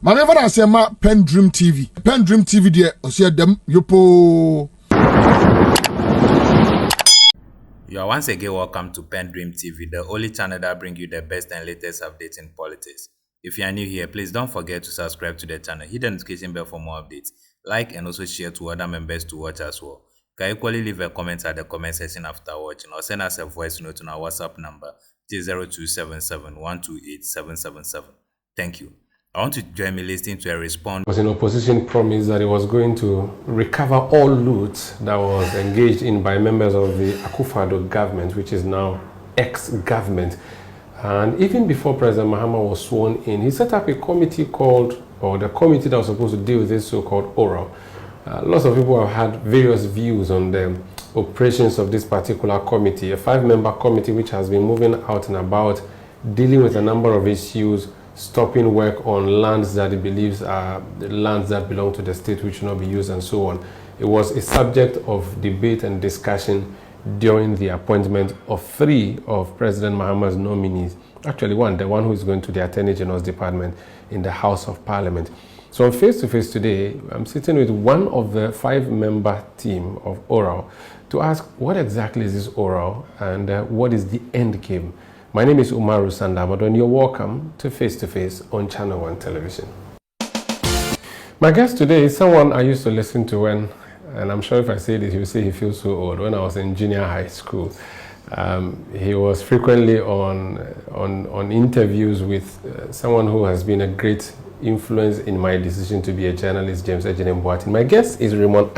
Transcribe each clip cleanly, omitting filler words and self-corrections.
Manever I say ma PENDREAM TV. PENDREAM TV there, osia dem yopo. You are once again welcome to PENDREAM TV, the only channel that brings you the best and latest updates in politics. If you are new here, please don't forget to subscribe to the channel, hit the notification bell for more updates, like and also share to other members to watch as well. You can equally leave a comment at the comment section after watching or send us a voice note on our WhatsApp number, which is 0277 128 777. Thank you. I want to join me listening to a response. Was in opposition promised that it was going to recover all loot that was engaged in by members of the Akufo-Addo government, which is now ex-government. And even before President Mahama was sworn in, he set up a committee called, or the committee that was supposed to deal with this so-called oral. Lots of people have had various views on the operations of this particular committee, a 5-member committee which has been moving out and about, dealing with a number of issues, stopping work on lands that it believes are the lands that belong to the state which should not be used and so on. It was a subject of debate and discussion during the appointment of 3 of President Mahama's nominees. Actually the one who is going to the Attorney General's department in the House of Parliament. So on Face to Face today, I'm sitting with one of the 5-member team of Oral to ask what exactly is this Oral and what is the end game. My name is Umaru Sandamado and you're welcome to Face on Channel 1 Television. My guest today is someone I used to listen to when, and I'm sure if I say this, you'll say he feels so old, when I was in junior high school. He was frequently on interviews with someone who has been a great influence in my decision to be a journalist, James Ejene. My guest is Raymond.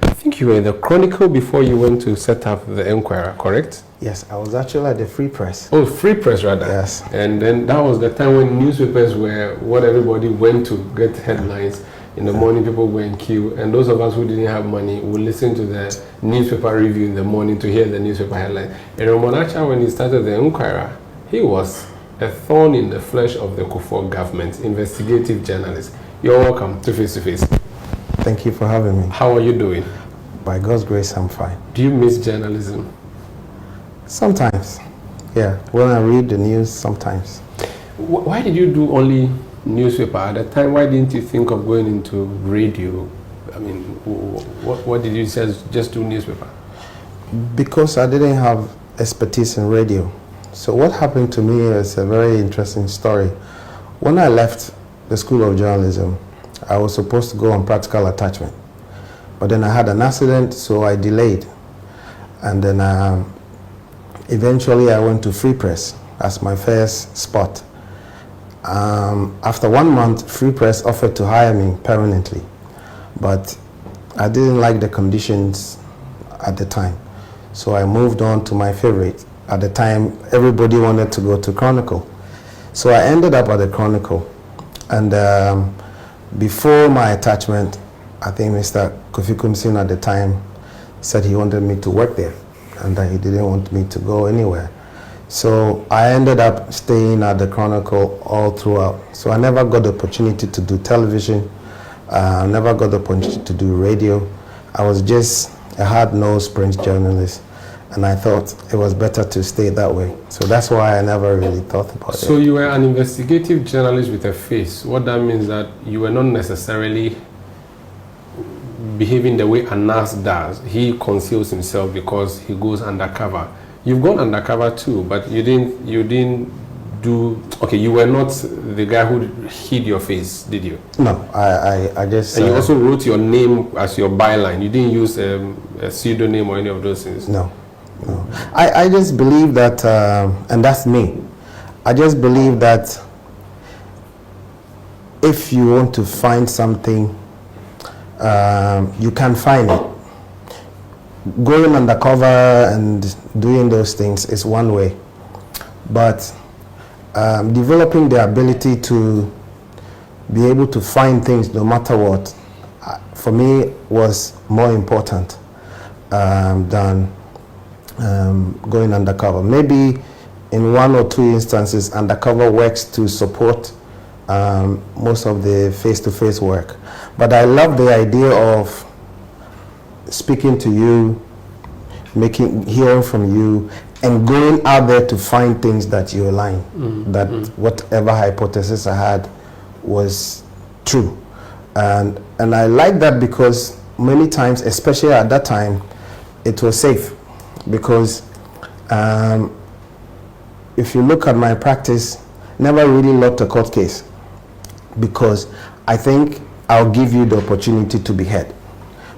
I think you were in the Chronicle before you went to set up the Enquirer, correct? Yes, I was actually at the Free Press. Oh, Free Press rather. Yes. And then that was the time when newspapers were what everybody went to get headlines. In the morning, people were in queue, and those of us who didn't have money would listen to the newspaper review in the morning to hear the newspaper headline. And Raymond, when he started the Enquirer, he was a thorn in the flesh of the Kufuor government, investigative journalist. You're welcome to Face. Thank you for having me. How are you doing? By God's grace, I'm fine. Do you miss journalism? Sometimes, yeah. When I read the news, sometimes. Why did you do only newspaper at the time? Why didn't you think of going into radio? I mean, what did you say? Just do newspaper? Because I didn't have expertise in radio. So what happened to me is a very interesting story. When I left the School of Journalism, I was supposed to go on practical attachment. But then I had an accident, so I delayed. And then eventually I went to Free Press as my first spot. After 1 month, Free Press offered to hire me permanently. But I didn't like the conditions at the time. So I moved on to my favorite. At the time, everybody wanted to go to Chronicle. So I ended up at the Chronicle. And before my attachment, I think Mr. Kofi Kumsin at the time said he wanted me to work there and that he didn't want me to go anywhere. So I ended up staying at the Chronicle all throughout. So I never got the opportunity to do television. I never got the opportunity to do radio. I was just a hard-nosed print journalist. And I thought it was better to stay that way. So that's why I never really thought about it. So you were an investigative journalist with a face. What that means that you were not necessarily behaving the way Anas does. He conceals himself because he goes undercover. You've gone undercover too, but you didn't do, okay, you were not the guy who hid your face, did you? No, I just... And you also wrote your name as your byline. You didn't use a pseudonym or any of those things? No. I just believe that, and that's me, I just believe that if you want to find something, you can find it. Going undercover and doing those things is one way, but developing the ability to be able to find things no matter what, for me was more important than going undercover. Maybe in 1 or 2 instances, undercover works to support most of the face-to-face work. But I love the idea of speaking to you, hearing from you, and going out there to find things that you align, that whatever hypothesis I had was true. And I like that because many times, especially at that time, it was safe. Because if you look at my practice, never really lost a court case. Because I think I'll give you the opportunity to be heard.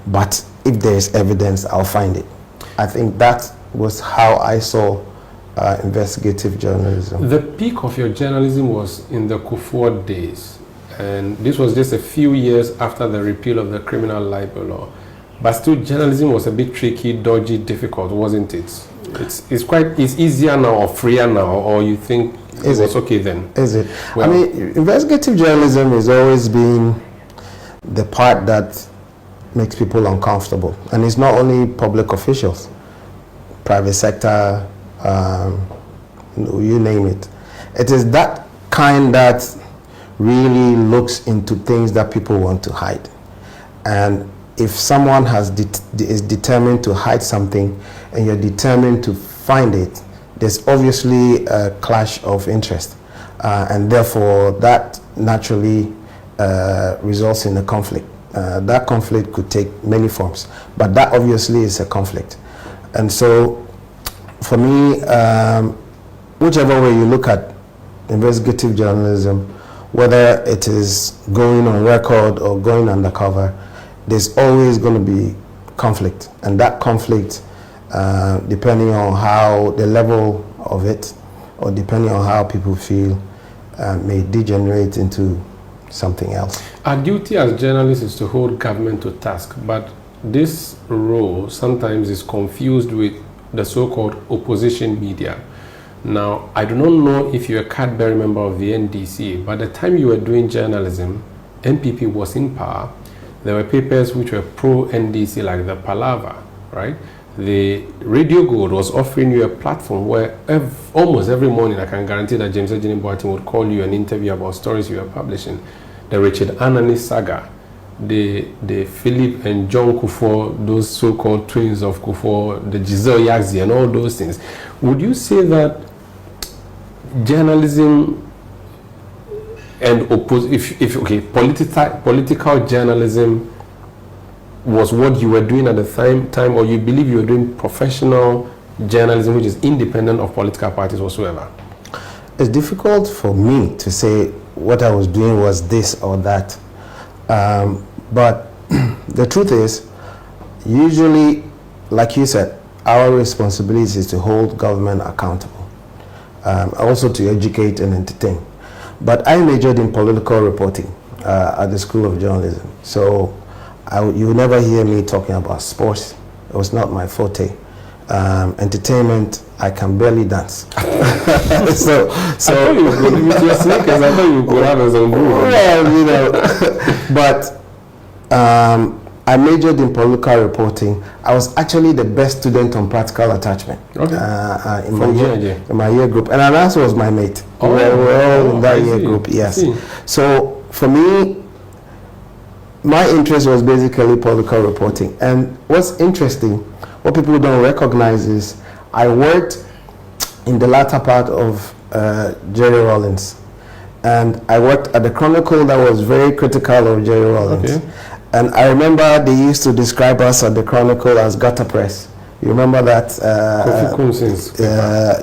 But if there is evidence, I'll find it. I think that was how I saw investigative journalism. The peak of your journalism was in the Kufuor days. And this was just a few years after the repeal of the criminal libel law. But still, journalism was a bit tricky, dodgy, difficult, wasn't it? It's easier now or freer now, or you think it was okay then? Is it? Well, I mean, investigative journalism has always been the part that makes people uncomfortable. And it's not only public officials, private sector, you name it. It is that kind that really looks into things that people want to hide. And if someone is determined to hide something and you're determined to find it, there's obviously a clash of interest. And therefore, that naturally results in a conflict. That conflict could take many forms, but that obviously is a conflict. And so, for me, whichever way you look at investigative journalism, whether it is going on record or going undercover, there's always going to be conflict. And that conflict, depending on how the level of it, or depending on how people feel, may degenerate into something else. Our duty as journalists is to hold government to task, but this role sometimes is confused with the so-called opposition media. Now, I do not know if you're a card-bearing member of the NDC, but the time you were doing journalism, NPP was in power. There were papers which were pro-NDC, like the Palava, right? The Radio Gold was offering you a platform where almost every morning I can guarantee that James Ejini Boateng would call you and interview about stories you were publishing. The Richard Anani saga, the Philip and John Kufuor, those so-called twins of Kufuor, the Giselle Yaxi and all those things. Would you say that journalism and political journalism was what you were doing at the time, or you believe you were doing professional journalism which is independent of political parties whatsoever? It's difficult for me to say what I was doing was this or that. But the truth is, usually, like you said, our responsibility is to hold government accountable, also to educate and entertain. But I majored in political reporting at the School of Journalism. So you will never hear me talking about sports. It was not my forte. Entertainment, I can barely dance. so I thought you would with your sneakers. I thought you would have as a group. Well, you know, but I majored in political reporting. I was actually the best student on practical attachment in my year group, and Anas was my mate. We were all in that year group. Yes. So for me, my interest was basically political reporting. And what's interesting, what people don't recognize is I worked in the latter part of Jerry Rawlings. And I worked at the Chronicle that was very critical of Jerry Rawlings. Okay. And I remember they used to describe us at the Chronicle as gutter press. You remember that?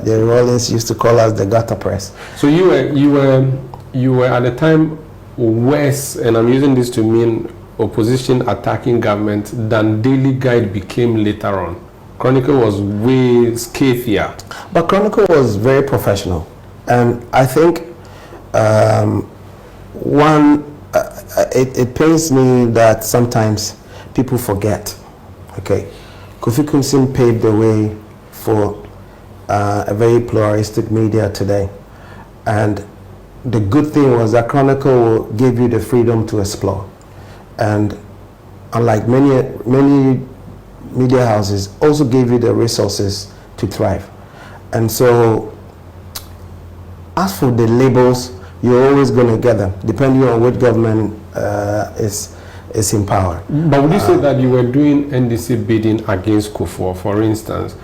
Jerry Rawlings used to call us the gutter press. So you were at the time worse, and I'm using this to mean opposition attacking government, than Daily Guide became later on. Chronicle was way scathier. But Chronicle was very professional. And I think it pains me that sometimes people forget. Okay, Kofi Kumsin paved the way for a very pluralistic media today. And the good thing was that Chronicle gave you the freedom to explore. And unlike many media houses, also gave you the resources to thrive. And so, as for the labels, you're always going to get them, depending on what government is in power. But would you say that you were doing NDC bidding against Kufuor, for instance?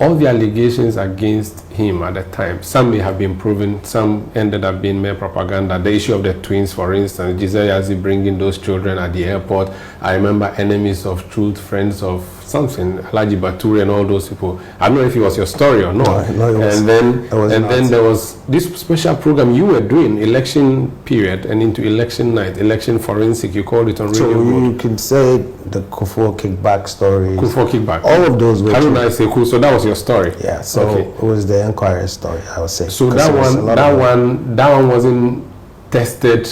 All the allegations against him at the time. Some may have been proven, some ended up being mere propaganda. The issue of the twins, for instance, Giselle Yazzie bringing those children at the airport. I remember Enemies of Truth, Friends of something, Alaji Baturi and all those people. I don't know if it was your story or not. No, it was, then there was this special program you were doing, election period and into election night, election forensic, you called it on radio. So you can say the Kufuor kickback stories. Kufuor kickback. All of those were true. I say cool. So that was your story. Yeah. So okay. It was the Enquirer story, I would say. So that one wasn't tested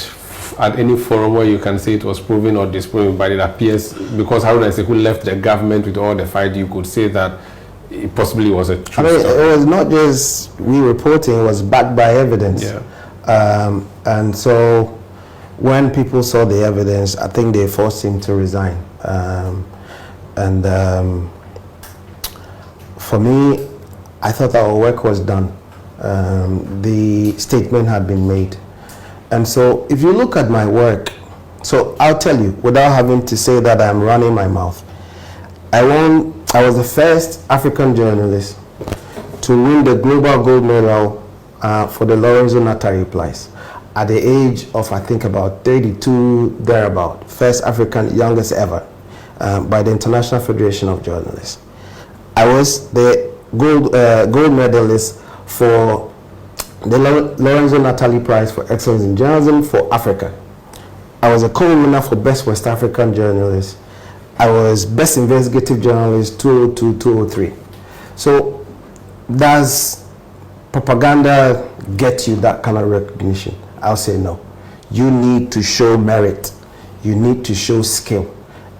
at any forum where you can say it was proven or disproven, but it appears because Haruna Iseku left the government with all the fight, you could say that it possibly was a true story. It was not just we reporting, it was backed by evidence. Yeah. And so when people saw the evidence, I think they forced him to resign. For me, I thought our work was done. The statement had been made. And so if you look at my work, so I'll tell you, without having to say that I'm running my mouth, I was the first African journalist to win the global gold medal for the Lorenzo Natari Prize at the age of, I think, about 32, thereabout. First African, youngest ever, by the International Federation of Journalists. I was the gold medalist for the Lorenzo Natali Prize for Excellence in Journalism for Africa. I was a co-winner for Best West African Journalist. I was Best Investigative Journalist 2002-2003. So does propaganda get you that kind of recognition? I'll say no. You need to show merit. You need to show skill,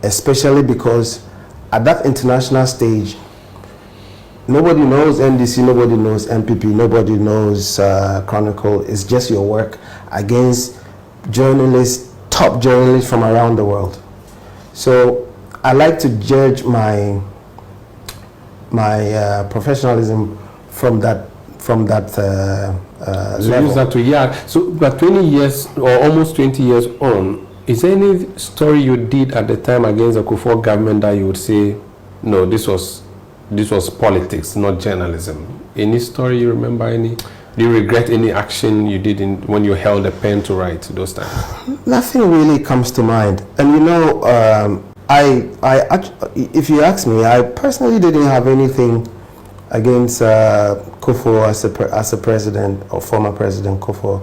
especially because at that international stage, nobody knows NDC, nobody knows MPP, nobody knows Chronicle. It's just your work against journalists, top journalists from around the world. So I like to judge my professionalism from that so level. use that to So, but 20 years or almost 20 years on, is there any story you did at the time against the Kufuor government that you would say, no, this was politics, not journalism? Any story you remember? Any? Do you regret any action you did when you held a pen to write those times? Nothing really comes to mind. And you know, if you ask me, I personally didn't have anything against Kufuor as a president or former president Kufuor.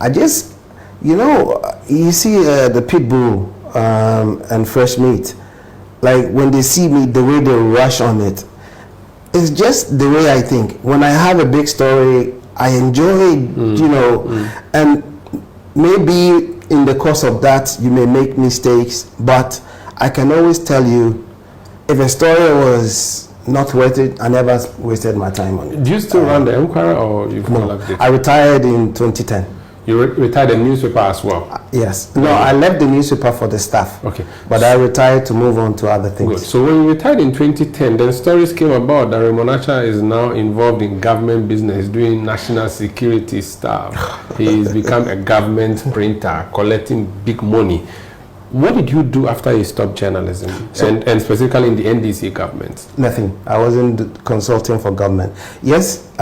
I just, you know, you see the pit bull and fresh meat. Like when they see me, the way they rush on it, it's just the way I think. When I have a big story, I enjoy, you know, and maybe in the course of that, you may make mistakes, but I can always tell you, if a story was not worth it, I never wasted my time on it. Do you still run the Enquirer, or you've collapsed it? I retired in 2010. You retired the newspaper as well? Yes. No, I left the newspaper for the staff. Okay. But I retired to move on to other things. Good. So when you retired in 2010, then stories came about that Raymond is now involved in government business, doing national security stuff. He's become a government printer, collecting big money. What did you do after you stopped journalism, and specifically in the NDC government? Nothing. I wasn't consulting for government. Yes,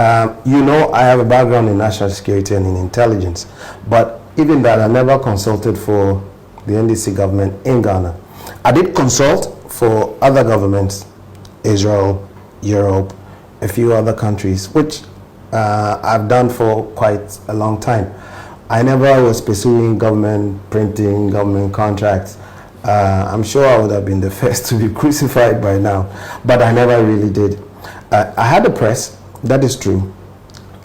you know, I have a background in national security and in intelligence, but even that, I never consulted for the NDC government in Ghana. I did consult for other governments, Israel, Europe, a few other countries, which I've done for quite a long time. I never was pursuing government printing, government contracts. I'm sure I would have been the first to be crucified by now, but I never really did. I had a press, that is true.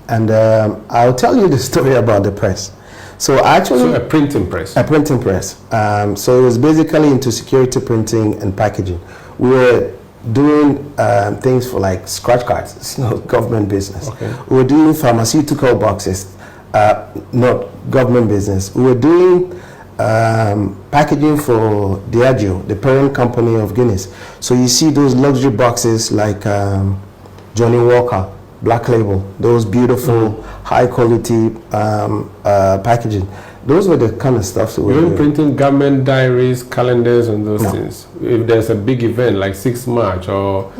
And I'll tell you the story about the press. So a printing press? A printing press. So it was basically into security printing and packaging. We were doing things for like scratch cards. It's not government business. Okay. We were doing pharmaceutical boxes. Not government business. We were doing packaging for Diageo, the parent company of Guinness. So you see those luxury boxes like Johnny Walker, Black Label, those beautiful, high quality packaging. Those were the kind of stuff that we were doing. Printing government diaries, calendars, and those things. If there's a big event like 6th March or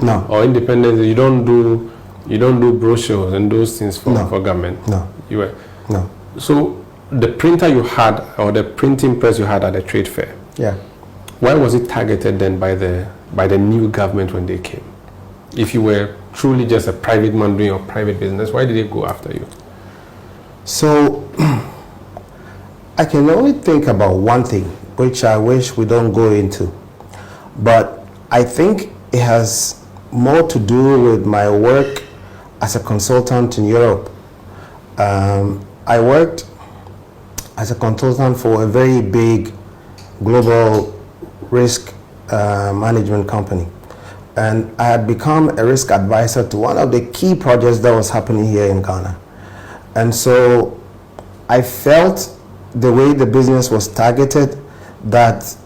Independence, you don't do You don't do brochures and those things for government? No. You were? No. So the printer you had, or the printing press you had at the trade fair, Yeah. why was it targeted then by the new government when they came? If you were truly just a private man doing your private business, why did they go after you? So I can only think about one thing, which I wish we don't go into. But I think it has more to do with my work as a consultant in Europe. I worked as a consultant for a very big global risk management company. And I had become a risk advisor to one of the key projects that was happening here in Ghana. And so I felt the way the business was targeted, that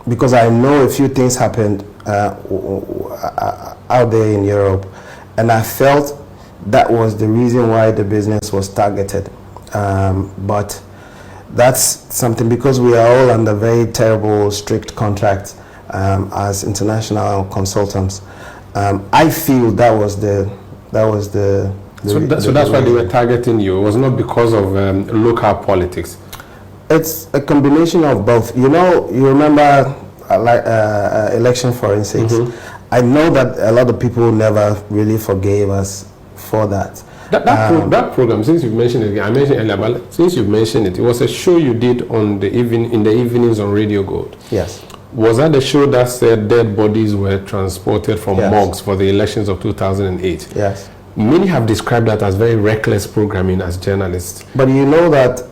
because I know a few things happened out there in Europe, and I felt that was the reason why the business was targeted. But that's something, because we are all under very terrible, strict contracts as international consultants. I feel that was the So that's why they were targeting you. It was not because of local politics. It's a combination of both. You know, you remember election forensics. I know that a lot of people never really forgave us for that. That program, since you've mentioned it, I mentioned earlier, but since you've mentioned it, it was a show you did in the evenings on Radio Gold. Yes. Was that the show that said dead bodies were transported from Yes. morgues for the elections of 2008? Yes. Many have described that as very reckless programming as journalists. But you know that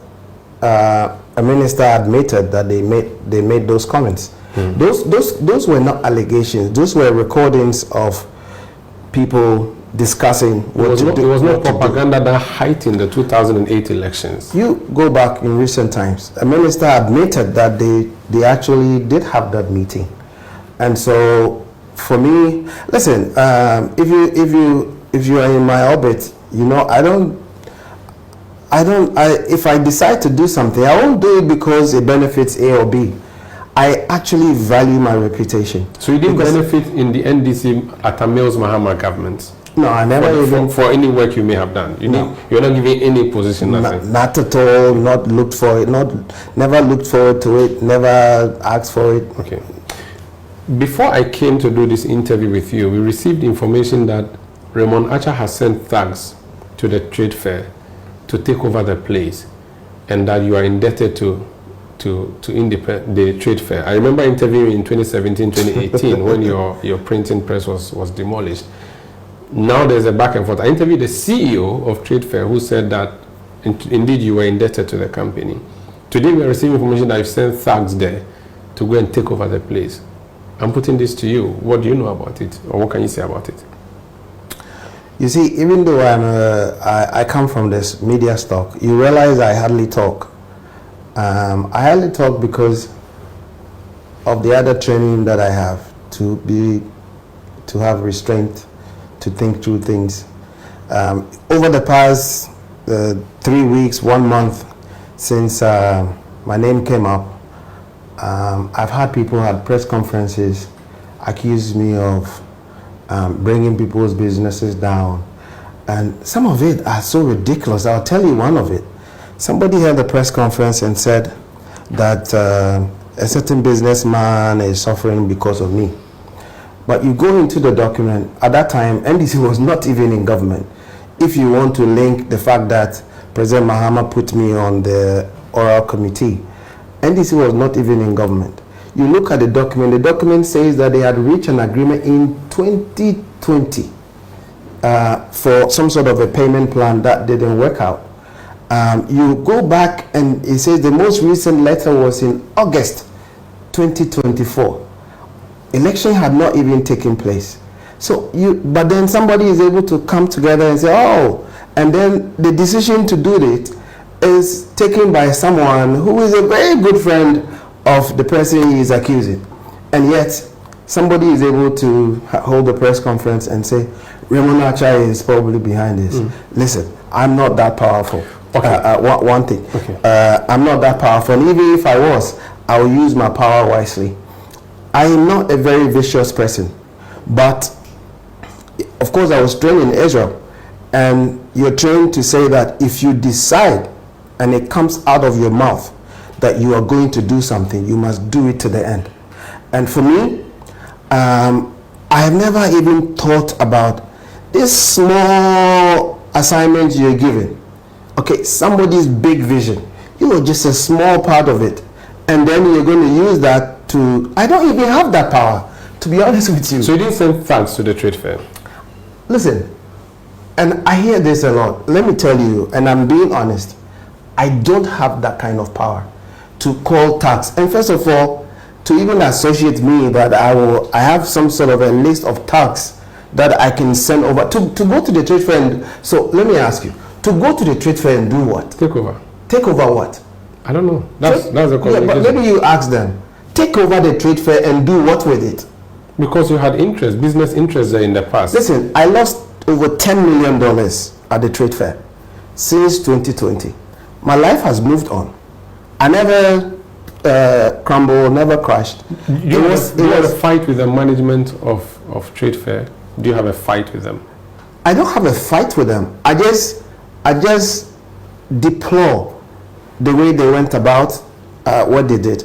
a minister admitted that they made those comments. Those were not allegations. Those were recordings of people discussing what to do. It was not propaganda that heightened the 2008 elections. You go back in recent times, a minister admitted that they actually did have that meeting. And so for me, listen, if you are in my orbit, you know, if I decide to do something, I won't do it because it benefits A or B. I actually value my reputation. So you didn't benefit in the NDC at Amil's Mahama government? No, I never for any work you may have done. You're not given any position. Not at all. Not looked for it. Never looked forward to it. Never asked for it. Okay. Before I came to do this interview with you, we received information that Raymond Archer has sent thugs to the trade fair to take over the place, and that you are indebted to the trade fair. I remember interviewing in 2017, 2018 when your printing press was demolished. Now there's a back and forth. I interviewed the CEO of Trade Fair who said that indeed you were indebted to the company. Today we are receiving information that you've sent thugs there to go and take over the place. I'm putting this to you. What do you know about it, or what can you say about it? You see, even though I come from this media stock, you realize I hardly talk. I hardly talk because of the other training that I have to have restraint, to think through things. Over the past 3 weeks, 1 month since my name came up, I've had people at press conferences accuse me of bringing people's businesses down. And some of it are so ridiculous. I'll tell you one of it. Somebody held a press conference and said that a certain businessman is suffering because of me. But you go into the document, at that time, NDC was not even in government. If you want to link the fact that President Mahama put me on the oral committee, NDC was not even in government. You look at the document says that they had reached an agreement in 2020 for some sort of a payment plan that didn't work out. You go back and it says the most recent letter was in August 2024. Election had not even taken place. But then somebody is able to come together and say, oh, and then the decision to do it is taken by someone who is a very good friend of the person he is accusing. And yet, somebody is able to hold a press conference and say, Raymond Archer is probably behind this. Listen, I'm not that powerful. Okay. One thing. Okay. I'm not that powerful. And even if I was, I will use my power wisely. I am not a very vicious person. But, of course, I was trained in Israel. And you're trained to say that if you decide and it comes out of your mouth that you are going to do something, you must do it to the end. And for me, I have never even thought about this small assignment you're given. Okay, somebody's big vision. You are just a small part of it. And then you're going to use that to, I don't even have that power, to be honest with you. So you didn't send thanks to the trade fair? Listen, and I hear this a lot. Let me tell you, and I'm being honest, I don't have that kind of power to call tax. And first of all, to even associate me that I have some sort of a list of tax that I can send over to go to the trade fair. And, so let me ask you, to go to the trade fair and do what? Take over. Take over what? I don't know. That's the communication. Yeah, but maybe you ask them. Take over the trade fair and do what with it? Because you had interest, business interests there in the past. Listen, I lost over $10 million at the trade fair since 2020. My life has moved on. I never crumbled, never crashed. Do you have a fight with the management of trade fair? Do you have a fight with them? I don't have a fight with them. I just deplore the way they went about what they did.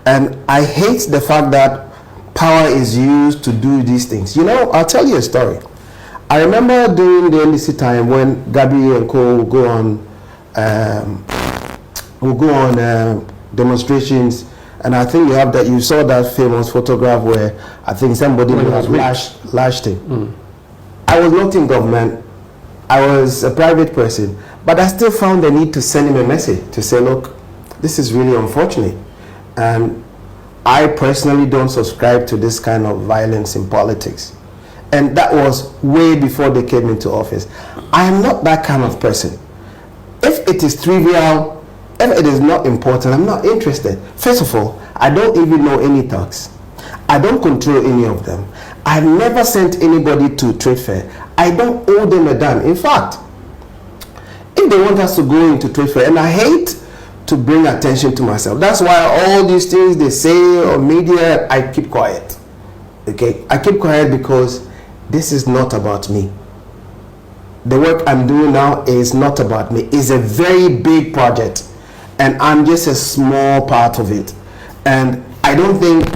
And I hate the fact that power is used to do these things. You know, I'll tell you a story. I remember during the NDC time when Gabi and Co will go on demonstrations, and I think you saw that famous photograph where I think somebody was lashed him. I was not in government. I was a private person, but I still found the need to send him a message to say, look, this is really unfortunate. And I personally don't subscribe to this kind of violence in politics. And that was way before they came into office. I am not that kind of person. If it is trivial, if it is not important, I'm not interested. First of all, I don't even know any tax. I don't control any of them. I've never sent anybody to trade fair. I don't owe them a damn. In fact, if they want us to go into trade fair, and I hate to bring attention to myself. That's why all these things they say on media, I keep quiet. Okay, I keep quiet because this is not about me. The work I'm doing now is not about me. It's a very big project, and I'm just a small part of it. And I don't think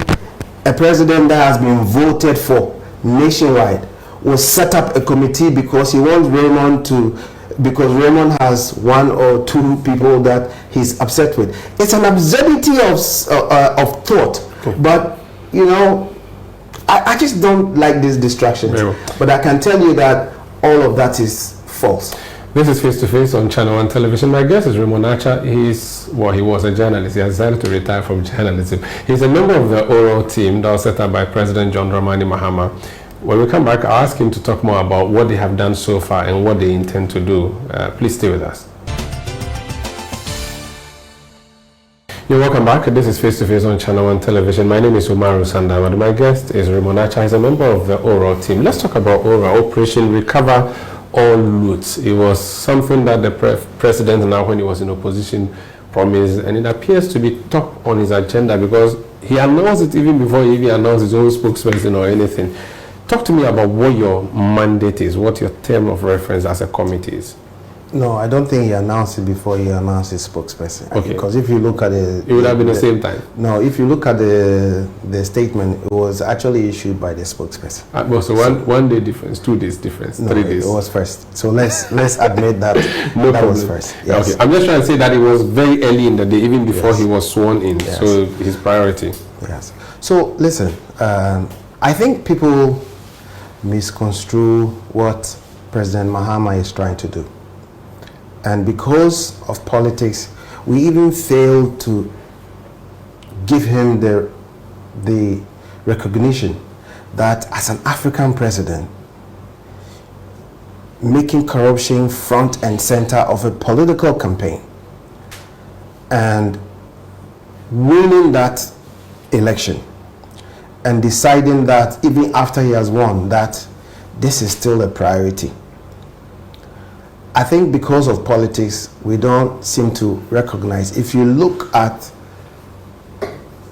a president that has been voted for nationwide will set up a committee because he wants Raymond because Raymond has one or two people that he's upset with. It's an absurdity of thought. Okay. But, you know, I just don't like these distractions. But I can tell you that all of that is false. This is Face to Face on Channel 1 Television. My guest is Raymond Acha. He was a journalist. He has decided to retire from journalism. He's a member of the oral team that was set up by President John Dramani Mahama. When we come back, I'll ask him to talk more about what they have done so far and what they intend to do. Please stay with us. You're welcome back. This is Face to Face on Channel 1 Television. My name is Umaru Sandawad. My guest is Raymond Acha. He's a member of the oral team. Let's talk about oral, Operation Recover All Loot. It was something that the president, now when he was in opposition, promised, and it appears to be top on his agenda because he announced it even before he even announced his own spokesperson or anything. Talk to me about what your mandate is, what your term of reference as a committee is. No, I don't think he announced it before he announced his spokesperson. Okay. Because if you look at it... It would have been the same time. No, if you look at the statement, it was actually issued by the spokesperson. So one day difference, 2 days difference, no, 3 days. It was first. So let's admit that that was first. Yes. Okay. I'm just trying to say that it was very early in the day, even before he was sworn in. Yes. So his priority. Yes. So listen, I think people misconstrue what President Mahama is trying to do. And because of politics, we even failed to give him the recognition that as an African president, making corruption front and center of a political campaign and winning that election and deciding that even after he has won, that this is still a priority. I think because of politics, we don't seem to recognize. If you look at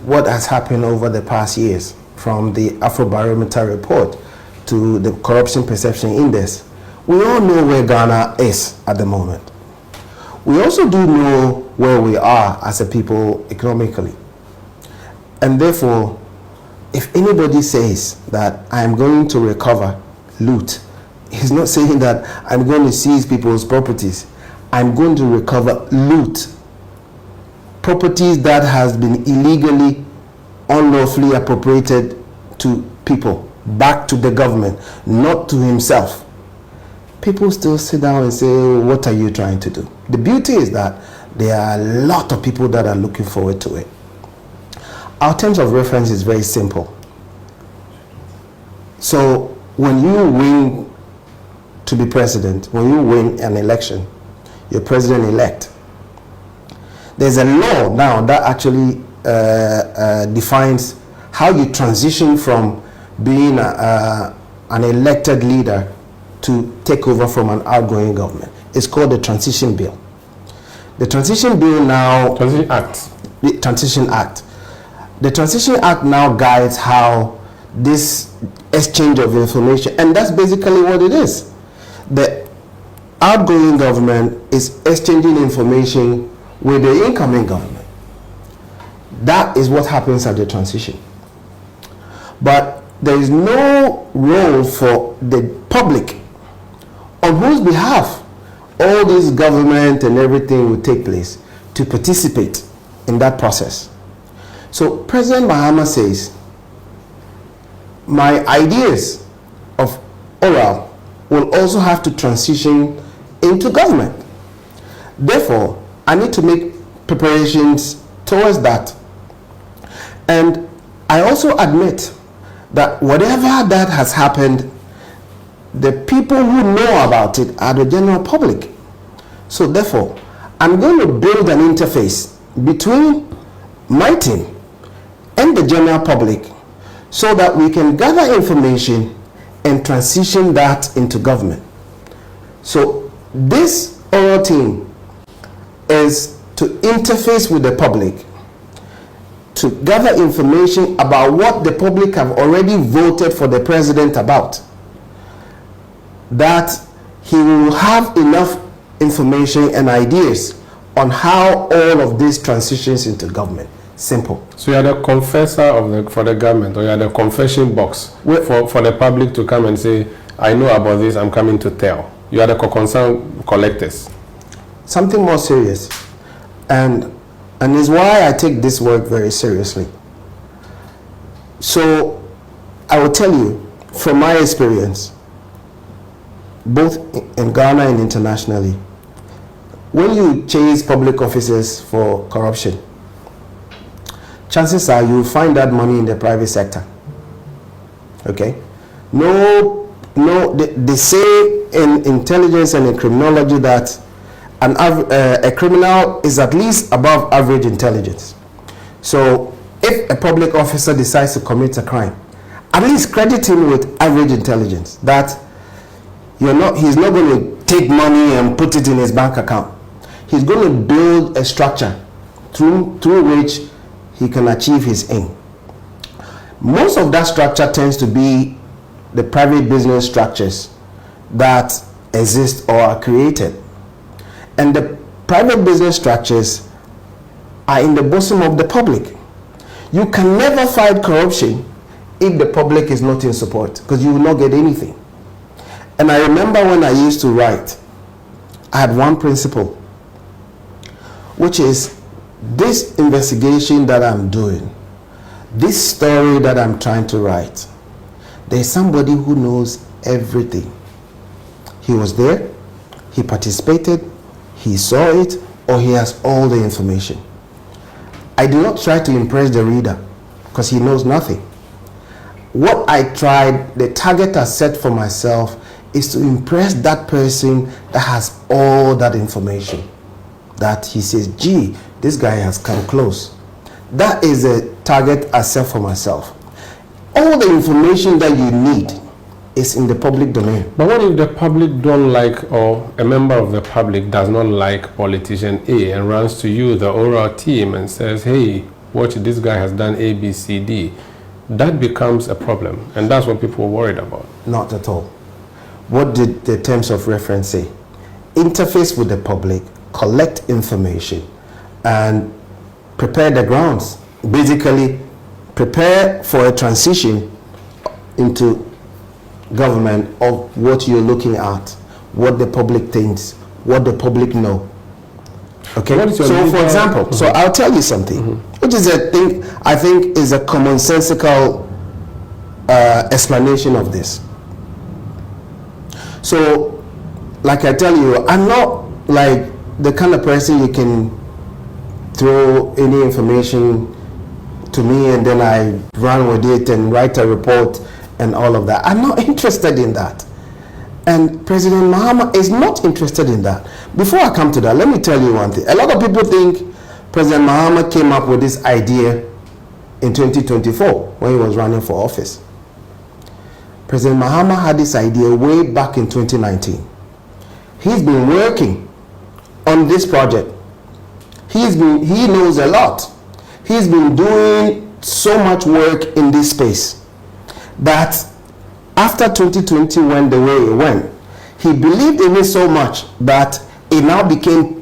what has happened over the past years, from the Afrobarometer report to the Corruption Perception Index, We all know where Ghana is at the moment. We also do know where we are as a people economically. And therefore, if anybody says that I'm going to recover loot, he's not saying that I'm going to seize people's properties. I'm going to recover loot. Properties that has been illegally, unlawfully appropriated to people, back to the government, not to himself. People still sit down and say, what are you trying to do? The beauty is that there are a lot of people that are looking forward to it. Our terms of reference is very simple. So when you win to be president, when you win an election, you're president-elect. There's a law now that actually defines how you transition from being an elected leader to take over from an outgoing government. It's called the Transition Bill. The Transition Bill now... Transition Act. The Transition Act. The Transition Act now guides how this exchange of information, and that's basically what it is. The outgoing government is exchanging information with the incoming government. That is what happens at the transition. But there is no role for the public on whose behalf all this government and everything will take place to participate in that process. So President Mahama says, my ideas of oral will also have to transition into government. Therefore, I need to make preparations towards that. And I also admit that whatever that has happened, the people who know about it are the general public. So therefore, I'm going to build an interface between my team and the general public so that we can gather information and transition that into government. So this oral team is to interface with the public, to gather information about what the public have already voted for the president about, that he will have enough information and ideas on how all of this transitions into government. Simple. So you are the confessor for the government, or you are the confession box for the public to come and say, I know about this, I'm coming to tell. You are the concerned collectors. Something more serious. And is why I take this work very seriously. So I will tell you, from my experience, both in Ghana and internationally, when you chase public officers for corruption, chances are you find that money in the private sector. Okay? They say in intelligence and in criminology that a criminal is at least above average intelligence. So if a public officer decides to commit a crime, at least credit him with average intelligence, that he's not going to take money and put it in his bank account. He's going to build a structure through which he can achieve his aim. Most of that structure tends to be the private business structures that exist or are created. And the private business structures are in the bosom of the public. You can never fight corruption if the public is not in support, because you will not get anything. And I remember when I used to write, I had one principle, which is this investigation that I'm doing, this story that I'm trying to write, there's somebody who knows everything. He was there, he participated, he saw it, or he has all the information. I do not try to impress the reader because he knows nothing. What I tried, the target I set for myself, is to impress that person that has all that information. That he says, gee, this guy has come close. That is a target I set for myself. All the information that you need is in the public domain. But what if the public don't like, or a member of the public does not like politician A and runs to you, the oral team, and says, hey, watch, this guy has done A, B, C, D. That becomes a problem, and that's what people are worried about. Not at all. what did the terms of reference say? Interface with the public, collect information, and prepare the grounds. Basically, prepare for a transition into government of what you're looking at, what the public thinks, what the public know. Okay. So, for example, so I'll tell you something, which is a thing I think is a commonsensical explanation of this. So, like I tell you, I'm not like the kind of person you can throw any information to me and then I run with it and write a report and all of that. I'm not interested in that. And President Mahama is not interested in that. Before I come to that, let me tell you one thing. A lot of people think President Mahama came up with this idea in 2024 when he was running for office. President Mahama had this idea way back in 2019. He's been working on this project. He knows a lot. He's been doing so much work in this space that after 2020 went the way it went, he believed in it so much that it now became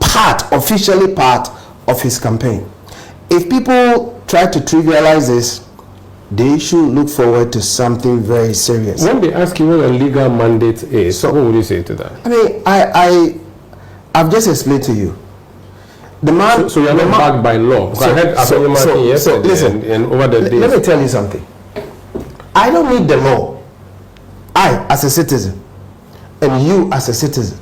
officially part of his campaign. If people try to trivialize this, they should look forward to something very serious. When they ask you what a legal mandate is, what would you say to that? I mean, I've just explained to you. The man. So you're not backed by law. Listen, and over the days. Let me tell you something. I don't need the law. I, as a citizen, and you as a citizen,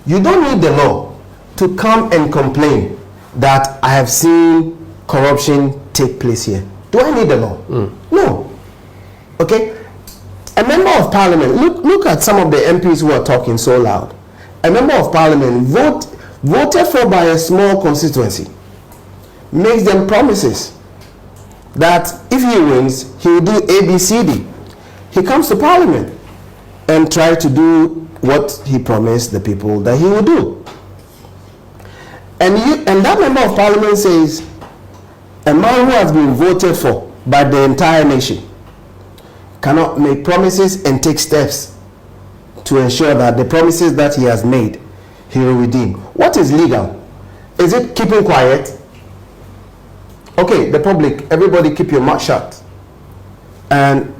you don't need the law to come and complain that I have seen corruption take place here. Do I need the law? No. Okay? A member of parliament, look at some of the MPs who are talking so loud. A member of parliament voted for by a small constituency, makes them promises that if he wins, he will do A, B, C, D. He comes to parliament and tries to do what he promised the people that he will do. And that member of parliament says, a man who has been voted for by the entire nation cannot make promises and take steps to ensure that the promises that he has made, he will redeem. What is legal? Is it keeping quiet? Okay, the public, everybody keep your mouth shut. And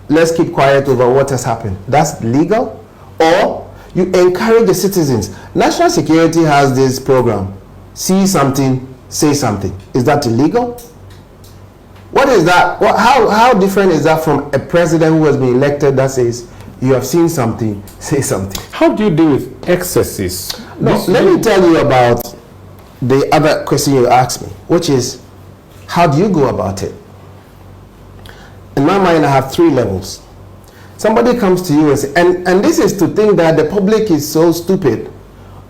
let's keep quiet over what has happened. That's legal? Or you encourage the citizens. National Security has this program. See something, say something. Is that illegal? What is that? How different is that from a president who has been elected that says, you have seen something, say something? How do you deal with excesses? No, let me tell you about the other question you asked me, which is, how do you go about it? In my mind, I have 3 levels. Somebody comes to you and says, and this is to think that the public is so stupid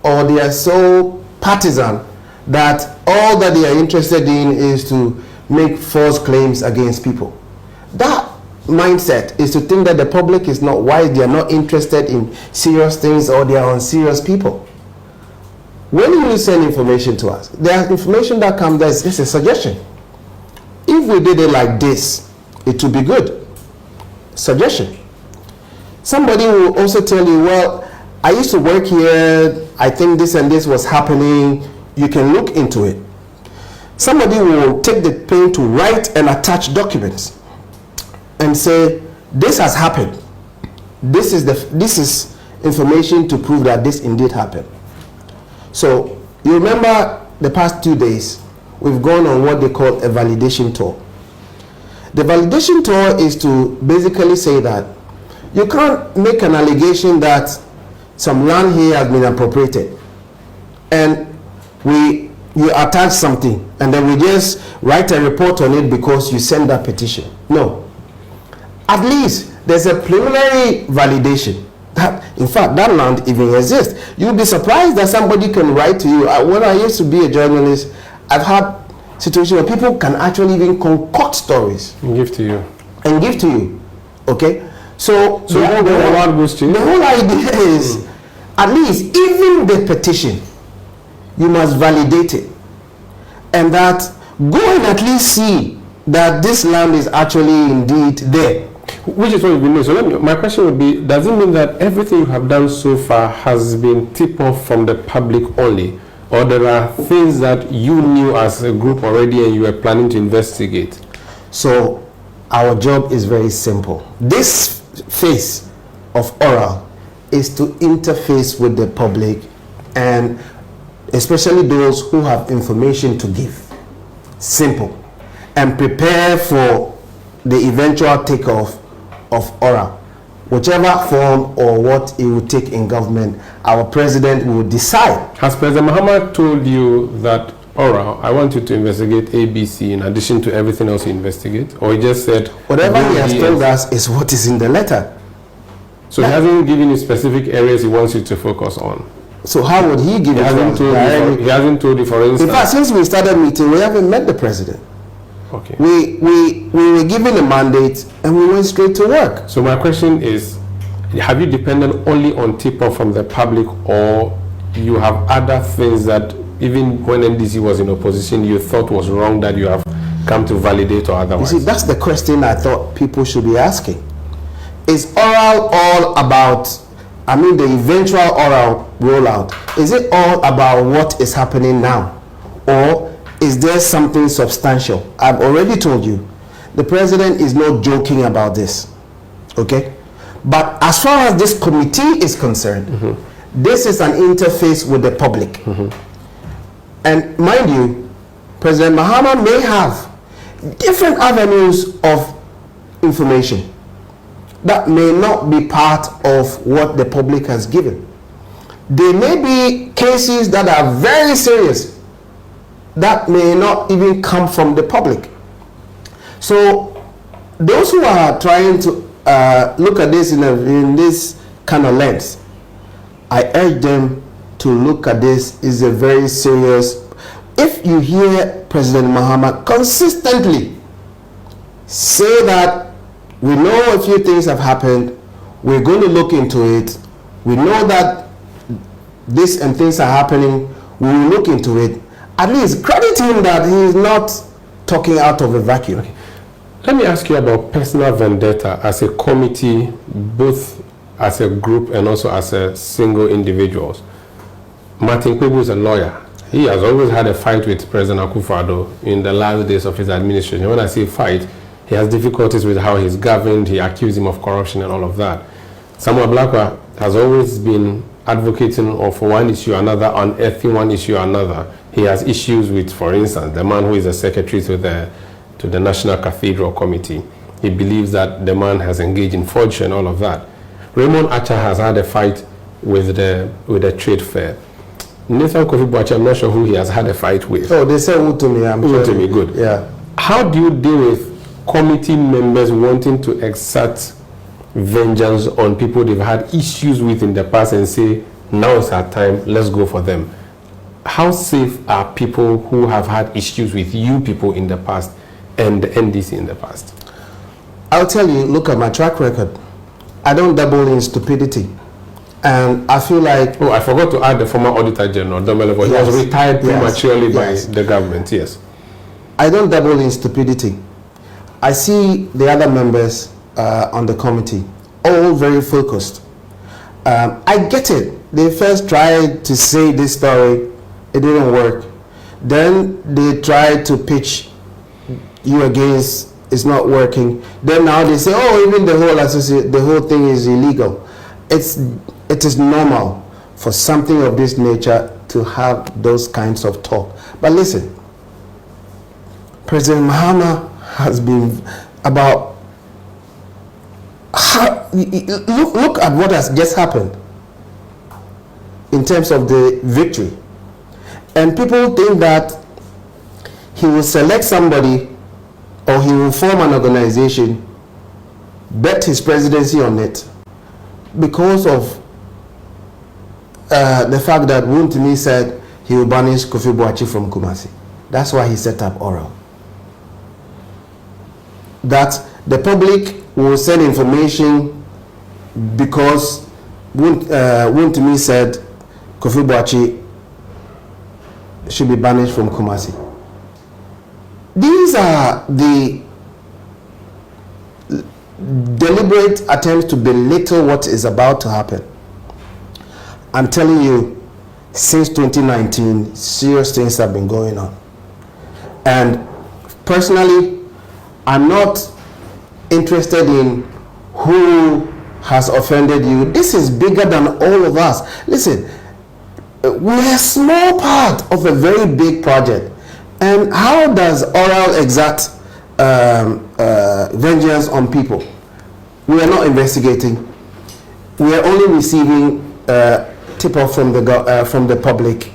or they are so partisan that all that they are interested in is to make false claims against people. That mindset is to think that the public is not wise, they are not interested in serious things, or they are unserious people. When you send information to us, there is information that comes there is a suggestion. If we did it like this, it would be good. Suggestion. Somebody will also tell you, well, I used to work here, I think this and this was happening, you can look into it. Somebody will take the pain to write and attach documents and say, this has happened. This is information to prove that this indeed happened. So you remember the past 2 days, we've gone on what they call a validation tour. The validation tour is to basically say that you can't make an allegation that some land here has been appropriated and you attach something and then we just write a report on it because you send that petition. No. At least there's a preliminary validation that, in fact, that land even exists. You'll be surprised that somebody can write to you. When I used to be a journalist, I've had situations where people can actually even concoct stories and give to you. Okay? So the whole idea is, at least even the petition, you must validate it. And that, go and at least see that this land is actually indeed there. Which is what we've been doing. So my question would be, does it mean that everything you have done so far has been tip-off from the public only? Or there are things that you knew as a group already and you were planning to investigate? So our job is very simple. This phase of oral is to interface with the public, and especially those who have information to give. Simple. And prepare for the eventual takeoff of oral. Whichever form or what it will take in government, our president will decide. Has President Muhammad told you that, oral, I want you to investigate ABC in addition to everything else you investigate? Or he just said... Whatever he has told us is what is in the letter. So he hasn't given you specific areas he wants you to focus on? So how would he give it to us? He hasn't told you, for instance... In fact, since we started meeting, we haven't met the president. Okay. We were given a mandate and we went straight to work. So my question is, have you depended only on tip-off from the public, or you have other things that even when NDC was in opposition you thought was wrong that you have come to validate or otherwise? You see, that's the question I thought people should be asking. Is oral all about, the eventual oral rollout, is it all about what is happening now? Or is there something substantial? I've already told you, the president is not joking about this, okay? But as far as this committee is concerned, this is an interface with the public. And mind you, President Mahama may have different avenues of information that may not be part of what the public has given. There may be cases that are very serious that may not even come from the public. So those who are trying to look at this in this kind of lens, I urge them to look at this is a very serious. If you hear President Mahama consistently say that we know a few things have happened, we're going to look into it, we know that this and things are happening, we will look into it, at least credit him that he is not talking out of a vacuum. Okay. Let me ask you about personal vendetta as a committee, both as a group and also as a single individuals. Martin Kwebu is a lawyer. He has always had a fight with President Akufo-Addo in the last days of his administration. When I say fight, he has difficulties with how he's governed. He accused him of corruption and all of that. Samuel Blakwa has always been advocating of one issue or another, unearthing one issue or another. He has issues with, for instance, the man who is the secretary to the National Cathedral Committee. He believes that the man has engaged in forgery and all of that. Raymond Acha has had a fight with the trade fair. Nathan Kofi-Boakye, I'm not sure who he has had a fight with. Oh, they say Utumi. Utumi, good. Yeah. How do you deal with committee members wanting to exert vengeance on people they've had issues with in the past and say, now is our time, let's go for them? How safe are people who have had issues with you people in the past and the NDC in the past? I'll tell you, look at my track record. I don't dabble in stupidity. And I feel like... Oh, I forgot to add the former Auditor General, Domelevo. He was retired prematurely by the government, yes. I don't dabble in stupidity. I see the other members on the committee, all very focused. I get it. They first tried to say this story, it didn't work. Then they tried to pitch you against, it's not working. Then now they say, oh, even the whole thing is illegal. It is normal for something of this nature to have those kinds of talk. But listen, President Mahama has been about... Look at what has just happened in terms of the victory. And people think that he will select somebody or he will form an organization, bet his presidency on it, because of the fact that Wuntumi said he will banish Kofi-Boakye from Kumasi. That's why he set up Oral. That the public will send information because Wuntumi said Kofi-Boakye should be banished from Kumasi. These are the deliberate attempts to belittle what is about to happen. I'm telling you, since 2019, serious things have been going on. And personally, I'm not interested in who has offended you. This is bigger than all of us. Listen, we're a small part of a very big project. And how does oral exact vengeance on people? We are not investigating. We are only receiving tip-off from the public.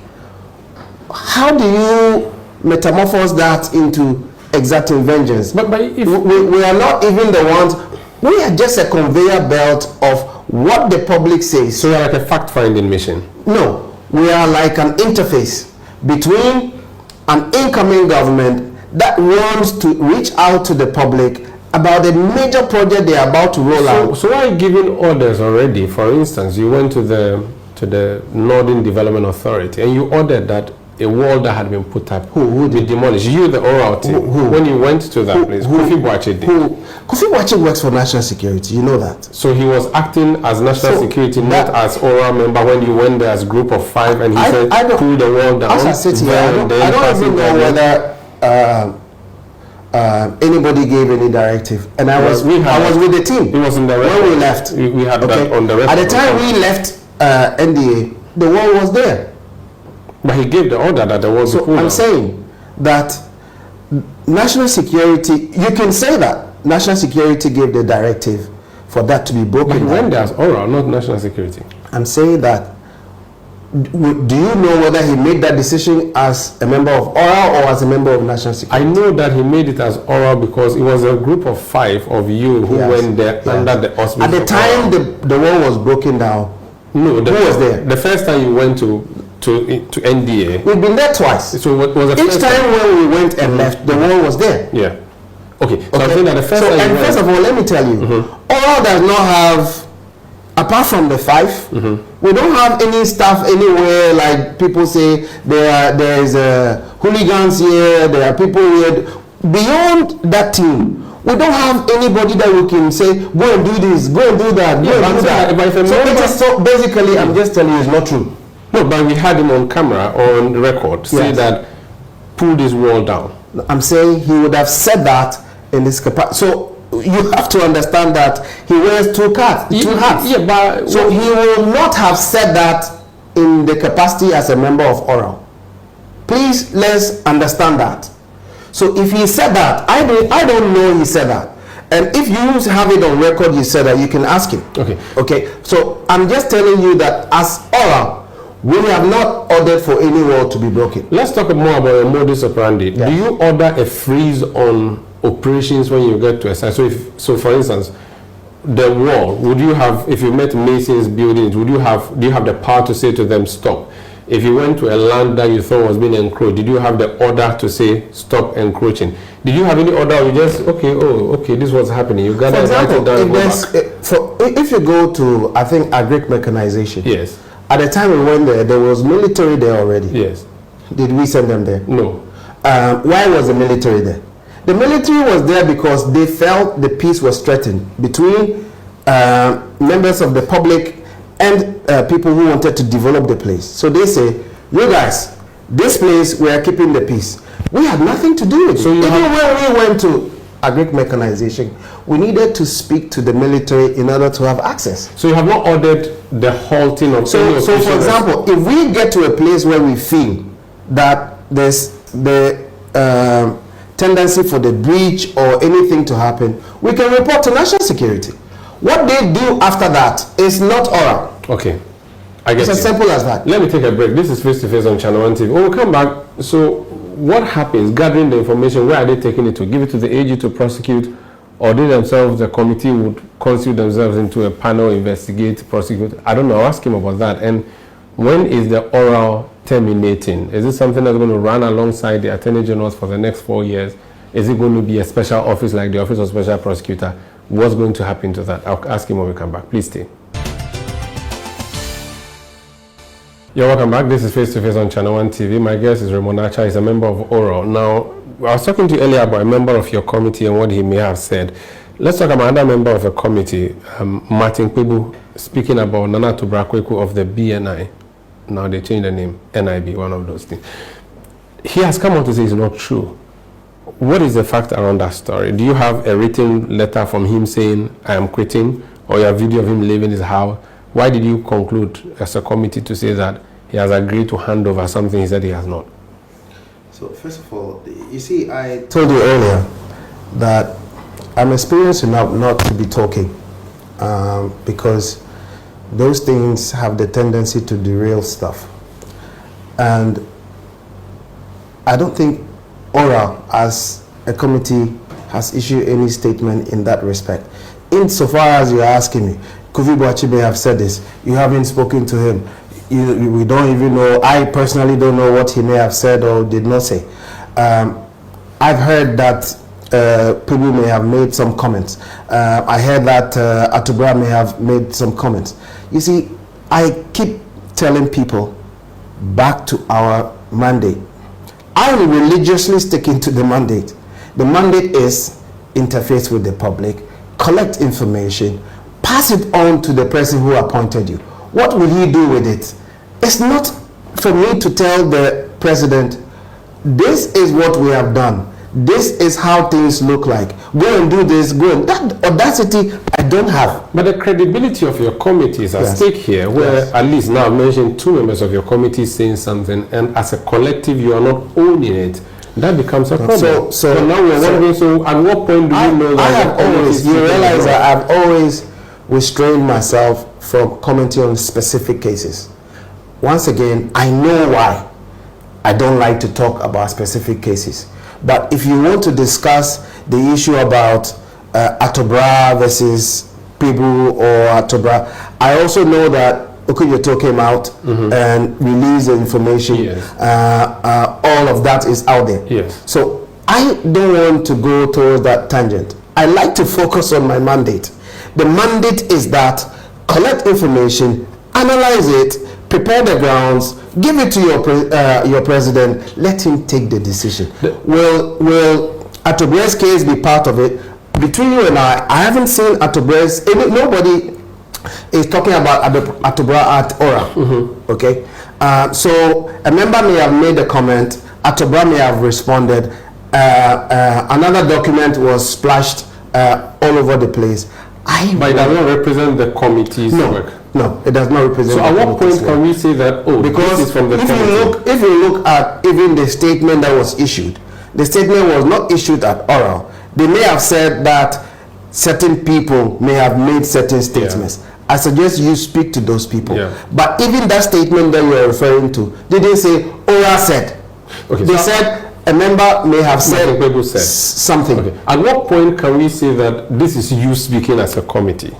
How do you metamorphose that into exacting vengeance? But if we are not even the ones. We are just a conveyor belt of what the public says. So you're like a fact-finding mission? No, we are like an interface between an incoming government that wants to reach out to the public about the major project they are about to roll out. So why are you giving orders already? For instance, you went to the Northern Development Authority and you ordered that a wall that had been put up would be demolished. You, the oral team, when you went to that place, Kofi Boakye did. Kofi Boakye works for national security, you know that. So he was acting as national security, not as oral member when you went there as group of 5 and he said, pull the wall down. As I sit here, I don't even know whether anybody gave any directive. And I was with the team. It was in the record. When we left. We had that on the record. At the time we left NDA, the wall was there. But he gave the order that there was a pull. I'm saying that national security, you can say that national security gave the directive for that to be broken. But he went there as oral, not national security. I'm saying that, do you know whether he made that decision as a member of oral or as a member of national security? I know that he made it as oral because it was a group of 5 of you who went there under the auspices. At the time the wall was broken down, no, who was there? The first time you went to NDA. We've been there twice. So what was the Each time when we went and left, the wall was there. Yeah. Okay. So I'm saying that the first time and first of all, let me tell you, oral does not have, apart from the 5, we don't have any staff anywhere like people say there is hooligans here, there are people here. Beyond that team, we don't have anybody that we can say, go and do this, go and do that, go and do that. So basically, I'm just telling you it's not true. No, but we had him on camera, on record, say that pull this wall down. I'm saying he would have said that in this capacity. So you have to understand that he wears two hats. Yeah, but so he will not have said that in the capacity as a member of oral. Please, let's understand that. So if he said that, I don't know he said that. And if you have it on record, you said that, you can ask him. Okay. So I'm just telling you that as oral, we have not ordered for any wall to be broken. Let's talk more about a modus operandi. Do you order a freeze on operations when you get to a site? So for instance, the wall, would you have, if you met Masons buildings, do you have the power to say to them stop? If you went to a land that you thought was being encroached, did you have the order to say stop encroaching? Did you have any order, or you just okay, this was happening, you got to write it down and go back? If you go to, I think, agric mechanization, yes, at the time we went there was military there already. Yes. Did we send them there? No. Why was the military there? The military was there because they felt the peace was threatened between members of the public and people who wanted to develop the place. So they say, you guys, this place, we are keeping the peace. We had nothing to do with it. Even when we went to agric mechanization, we needed to speak to the military in order to have access. So you have not ordered the halting of so for example, if we get to a place where we feel that there's the tendency for the breach or anything to happen, we can report to national security. What they do after that is not oral. Okay, I guess it's as simple as that. Let me take a break. This is Face to Face on Channel 1 TV. When we come back, so what happens? Gathering the information, where are they taking it to? Give it to the AG to prosecute, or they themselves, the committee, would constitute themselves into a panel, investigate, prosecute? I don't know. I'll ask him about that. And when is the oral terminating? Is it something that's going to run alongside the Attorney General for the next 4 years? Is it going to be a special office like the Office of Special Prosecutor? What's going to happen to that? I'll ask him when we come back. Please stay. You're welcome back. This is Face to Face on Channel 1 TV. My guest is Raymond. He's a member of Oral. Now, I was talking to you earlier about a member of your committee and what he may have said. Let's talk about another member of a committee, Martin Kwebu, speaking about Nana Tobra-Kweku of the BNI. Now they changed the name, NIB, one of those things. He has come out to say it's not true. What is the fact around that story? Do you have a written letter from him saying, I am quitting, or a video of him leaving his house? Why did you conclude as a committee to say that he has agreed to hand over something he said he has not? So first of all, you see, I told you earlier that I'm experienced enough not to be talking because those things have the tendency to derail stuff. And I don't think Oral, as a committee, has issued any statement in that respect. Insofar as you're asking me, Kofi Boakye may have said this, you haven't spoken to him, we don't even know, I personally don't know what he may have said or did not say. I've heard that people may have made some comments. I heard that Atubra may have made some comments. You see, I keep telling people back to our mandate. I am religiously sticking to the mandate. The mandate is interface with the public, collect information, pass it on to the person who appointed you. What will he do with it? It's not for me to tell the president, this is what we have done. This is how things look like. Go and do this, go and... That audacity, I don't have. But the credibility of your committee is at stake here, where at least now I've mentioned 2 members of your committee saying something, and as a collective you are not owning it. That becomes a problem. So now we're wondering, so at what point do you know that... I have always, you realize that I've always restrained myself from commenting on specific cases. Once again, I know why I don't like to talk about specific cases. But if you want to discuss the issue about Atobra versus Pebu or Atobra, I also know that Okunyoto came out and released the information. Yes. All of that is out there. Yes. So I don't want to go towards that tangent. I like to focus on my mandate. The mandate is that collect information, analyze it, prepare the grounds, give it to your president, let him take the decision. Will Atobra's case be part of it? Between you and I haven't seen Atobra's, nobody is talking about Atobra at Ora. Okay? So a member may have made a comment, Atobra may have responded, another document was splashed all over the place. But it does not represent the committee's work. No, it does not represent. So at what point can we say that, because this is from the committee? If you look at even the statement that was issued, the statement was not issued at Oral. They may have said that certain people may have made certain statements. I suggest you speak to those people. But even that statement that you are referring to, they didn't say Oral said. Okay, they said a member may have said something. Okay. At what point can we say that this is you speaking as a committee?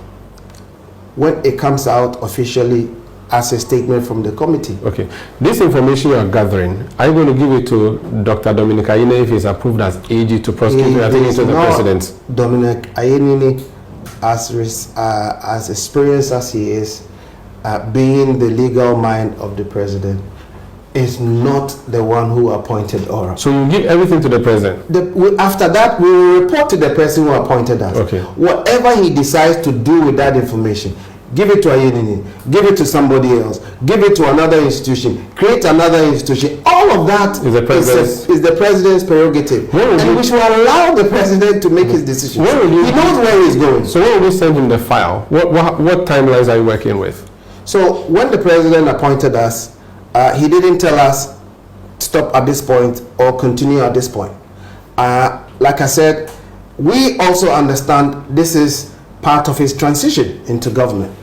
When it comes out officially as a statement from the committee. Okay. This information you are gathering, are you going to give it to Dr. Dominic Ayine if he's approved as AG to prosecute it to the president? Dominic Ayine, as experienced as he is, being the legal mind of the president, is not the one who appointed Ora. So you give everything to the president? After that, we will report to the person who appointed us. Okay. Whatever he decides to do with that information, give it to Ayinini, give it to somebody else, give it to another institution, create another institution. All of that is the president's prerogative. And we should allow the president to make his decision. He knows where he's going. So when will we send him the file? What timelines are you working with? So when the president appointed us, he didn't tell us stop at this point or continue at this point. Like I said, we also understand this is part of his transition into government.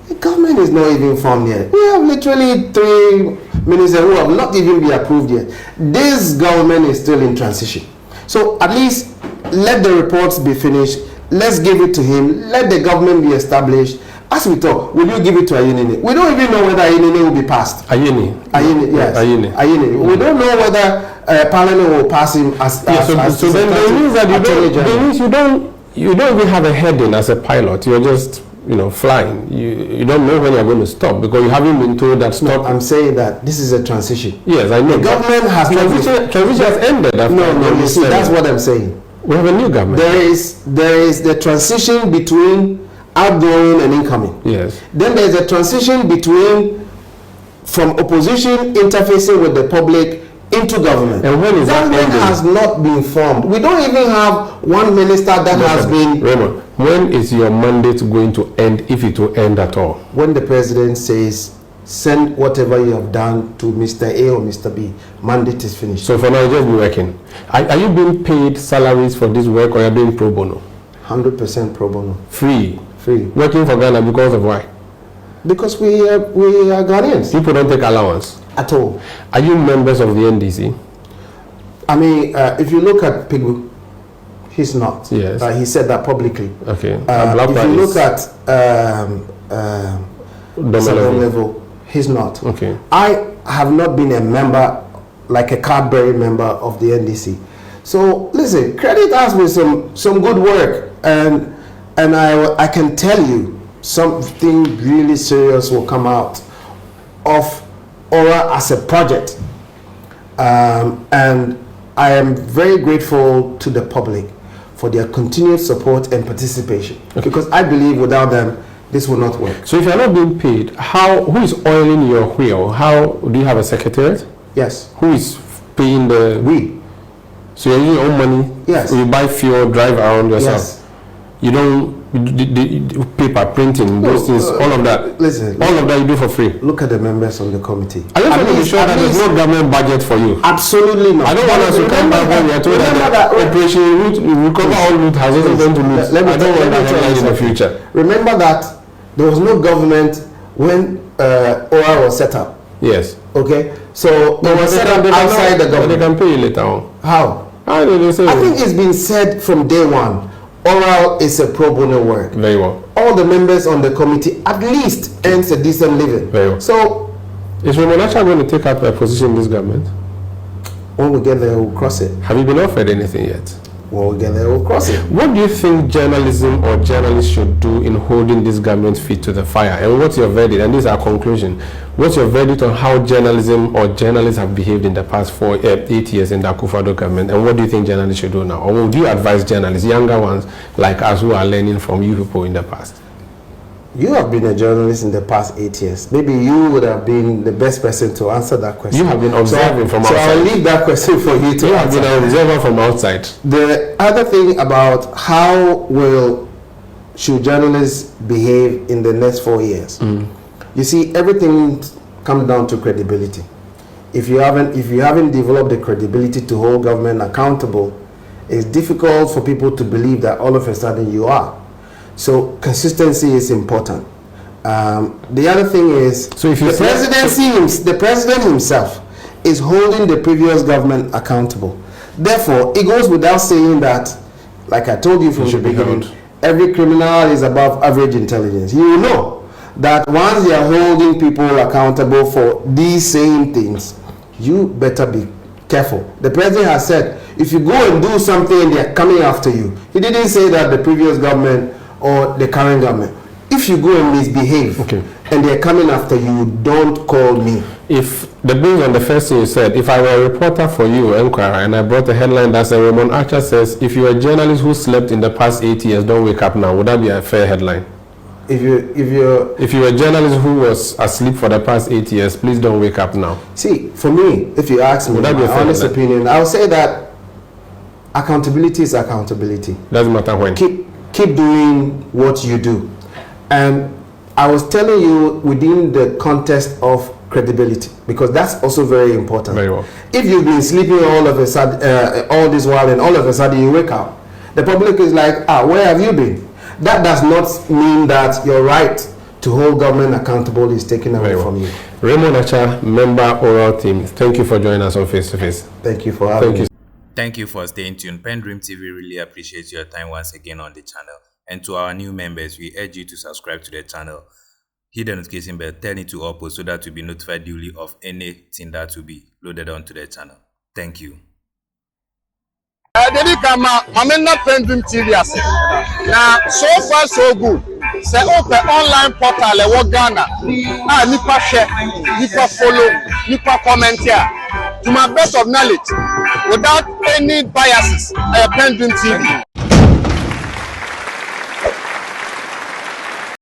The government is not even formed yet. We have literally 3 ministers who have not even been approved yet. This government is still in transition. So at least let the reports be finished. Let's give it to him. Let the government be established. As we talk, will you give it to Ayinini? We don't even know whether Ayinini will be passed. Ayini, yes. Ayini. We don't know whether Parliament will pass him as. So then it means that you don't even have a heading as a pilot. You're just flying. You don't know when you're going to stop because you haven't been told that stop. No, I'm saying that this is a transition. Yes, I know. The government has transition has ended. No, you see, that's what I'm saying. We have a new government. There is the transition between outgoing and incoming. Yes. Then there's a transition between from opposition interfacing with the public into government. And when is that Government ending? has not been formed. We don't even have one minister that has been. Raymond, when is your mandate going to end, if it will end at all? When the president says, send whatever you have done to Mr. A or Mr. B, mandate is finished. So for now, you just be working. Are you being paid salaries for this work, or are you doing pro bono? 100% pro bono. Free. Free. Working for Ghana because of why? Because we are Ghanaians. People don't take allowance At all. Are you members of the NDC? I mean, if you look at Pigu, he's not. Yes. He said that publicly. Okay. If you look at Dom level, he's not. Okay. I have not been a member, like a card-bearing member of the NDC. So listen, credit us with some good work, and I can tell you something really serious will come out of Aura as a project, and I am very grateful to the public for their continued support and participation, because I believe without them this will not work. So if you're not being paid, who is oiling your wheel? How do you have a secretariat? Yes. Who is paying the? We. So you're using your own money? Yes. You buy fuel, drive around yourself? Yes. You don't the paper printing, those things, all of that. Listen, all of that you do for free. Look at the members on the committee. I just want to be sure that there's no government budget for you. Absolutely not. I don't want us to come back when we are told that operation route, we recover all route has also gone to lose. I don't want that headline in the future. Remember that there was no government when OR was set up. Yes. Okay, so it was set up outside the government. They can pay you later on. How? How do they say? I think it's been said from day one. Oral is a pro bono work. Very well. All the members on the committee at least earns a decent living. Very well. So, is Raymond actually going to take up a position in this government? when we get there, we'll cross it. Have you been offered anything yet? When we get there, we'll cross it. What do you think journalism or journalists should do in holding this government feet to the fire? And what's your verdict? And this is our conclusion. What's your verdict on how journalism or journalists have behaved in the past 8 years in the Akufo-Addo government? And what do you think journalists should do now? Or would you advise journalists, younger ones like us who are learning from you people in the past? You have been a journalist in the past 8 years. Maybe you would have been the best person to answer that question. You have been observing from outside. So I'll leave that question for you to answer. You have been an observer from outside. The other thing about how should journalists behave in the next 4 years? You see, everything comes down to credibility. If you haven't developed the credibility to hold government accountable, it's difficult for people to believe that all of a sudden you are. So consistency is important. The other thing is, so if you the president himself is holding the previous government accountable. Therefore, it goes without saying that, like I told you from the beginning, every criminal is above average intelligence. You will know that once they are holding people accountable for these same things, you better be careful. The president has said, if you go and do something, they are coming after you. He didn't say that the previous government or the current government. If you go and misbehave, and they're coming after you, don't call me. If the based on the first thing you said, if I were a reporter for you, Enquirer, and I brought a headline that said Raymond Archer says, if you're a journalist who slept in the past 8 years, don't wake up now, would that be a fair headline? If you're a journalist who was asleep for the past 8 years, please don't wake up now. See, for me, if you ask me, my honest opinion, I would say that accountability is accountability. Doesn't matter when. Keep doing what you do. And I was telling you within the context of credibility, because that's also very important. Very well. If you've been sleeping all of a sudden, all this while, and all of a sudden you wake up, the public is like, where have you been? That does not mean that your right to hold government accountable is taken away from you. Raymond Archer, member Oral Team, thank you for joining us on Face to Face. Thank you for having me. Thank you for staying tuned. PENDREAM TV really appreciates your time once again on the channel. And to our new members, we urge you to subscribe to the channel. Hit the notification bell, turn it to all posts so that you'll be notified duly of anything that will be loaded onto the channel. Thank you. PENDREAM TV now, so far so good. Say open online portal e Ghana. Nipa share, nipa follow, nipa comment here. To my best of knowledge, without any biases. Pendream TV.